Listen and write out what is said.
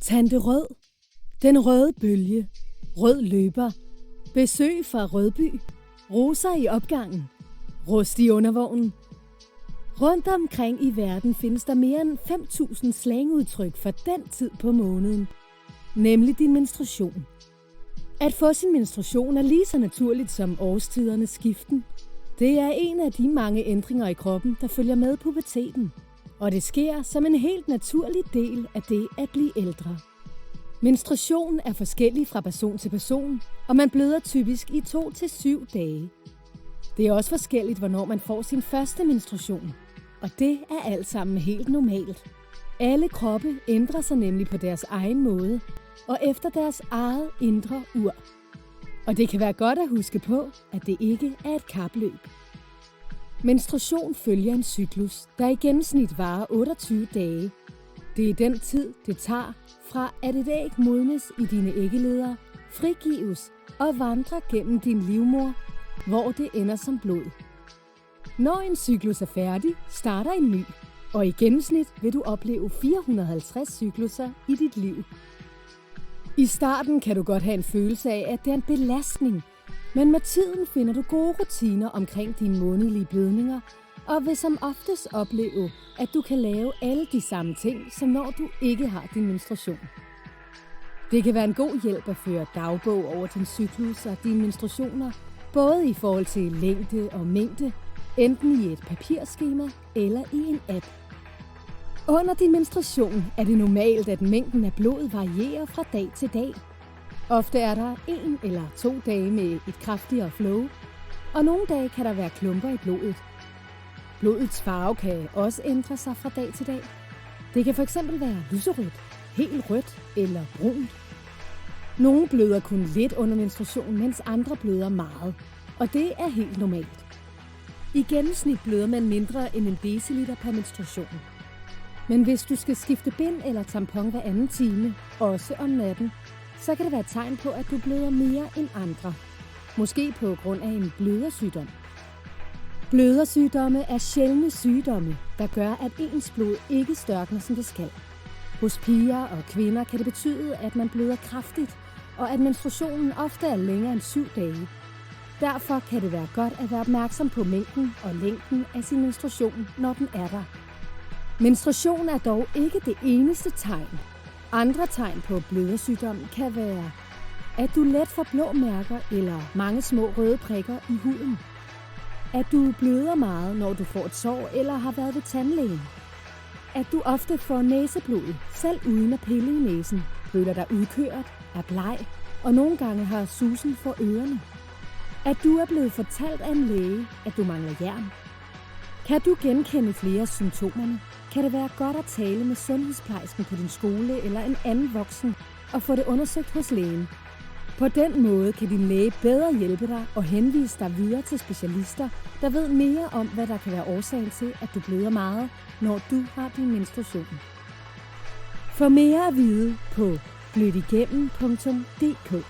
Tante Rød, den røde bølge, rød løber, besøg fra Rødby, roser i opgangen, rust i undervognen. Rundt omkring i verden findes der mere end 5.000 slangudtryk for den tid på måneden, nemlig din menstruation. At få sin menstruation er lige så naturligt som årstidernes skiften. Det er en af de mange ændringer i kroppen, der følger med puberteten, og det sker som en helt naturlig del af det at blive ældre. Menstruation er forskellig fra person til person, og man bløder typisk i 2 til 7 dage. Det er også forskelligt, hvornår man får sin første menstruation, og det er alt sammen helt normalt. Alle kroppe ændrer sig nemlig på deres egen måde og efter deres eget indre ur. Og det kan være godt at huske på, at det ikke er et kapløb. Menstruation følger en cyklus, der i gennemsnit varer 28 dage. Det er den tid, det tager fra at et æg modnes i dine æggeleder, frigives og vandrer gennem din livmor, hvor det ender som blod. Når en cyklus er færdig, starter en ny, og i gennemsnit vil du opleve 450 cyklusser i dit liv. I starten kan du godt have en følelse af, at det er en belastning, men med tiden finder du gode rutiner omkring dine månedlige blødninger, og vil som oftest opleve, at du kan lave alle de samme ting, som når du ikke har din menstruation. Det kan være en god hjælp at føre dagbog over din cyklus og dine menstruationer, både i forhold til længde og mængde, enten i et papirskema eller i en app. Under din menstruation er det normalt, at mængden af blod varierer fra dag til dag. Ofte er der 1 eller 2 dage med et kraftigere flow, og nogle dage kan der være klumper i blodet. Blodets farve kan også ændre sig fra dag til dag. Det kan fx være lyserødt, helt rødt eller brunt. Nogle bløder kun lidt under menstruation, mens andre bløder meget, og det er helt normalt. I gennemsnit bløder man mindre end 1 deciliter per menstruation. Men hvis du skal skifte bind eller tampon hver anden time, også om natten, så kan det være et tegn på, at du bløder mere end andre. Måske på grund af en blødersygdom. Blødersygdomme er sjældne sygdomme, der gør, at ens blod ikke størkner, som det skal. Hos piger og kvinder kan det betyde, at man bløder kraftigt, og at menstruationen ofte er længere end 7 dage. Derfor kan det være godt at være opmærksom på mængden og længden af sin menstruation, når den er der. Menstruation er dog ikke det eneste tegn. Andre tegn på blødersygdom kan være, at du let får blå mærker eller mange små røde prikker i huden. At du bløder meget, når du får et sår eller har været ved tandlægen. At du ofte får næseblod, selv uden at pille i næsen, føler dig udkørt, er bleg og nogle gange har susen for ørerne. At du er blevet fortalt af en læge, at du mangler jern. Kan du genkende flere af symptomerne, kan det være godt at tale med sundhedsplejersken på din skole eller en anden voksen og få det undersøgt hos lægen. På den måde kan din læge bedre hjælpe dig og henvise dig videre til specialister, der ved mere om, hvad der kan være årsagen til, at du bløder meget, når du har din menstruation. Få mere at vide på blødigennem.dk.